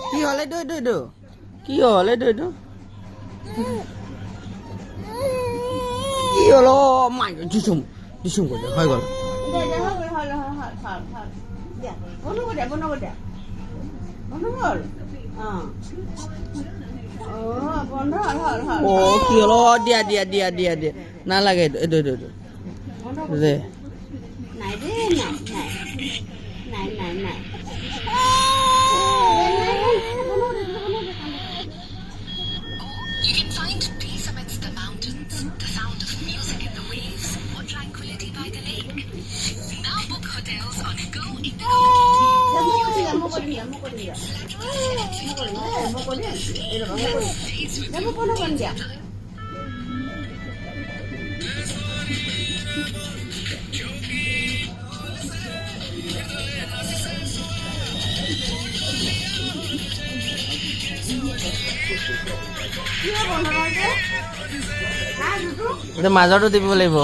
কি হলে এইটো কি হলে এইটো কি হলো মাই দিছুম করে হয়ে গেল ও কি হলো দিয়া নালাগে এইটো দে You can find peace amidst the mountains, the sound of music in the waves, or tranquility by the lake. Now book hotels on Go Indigo. মাজৰটো দিব লাগিব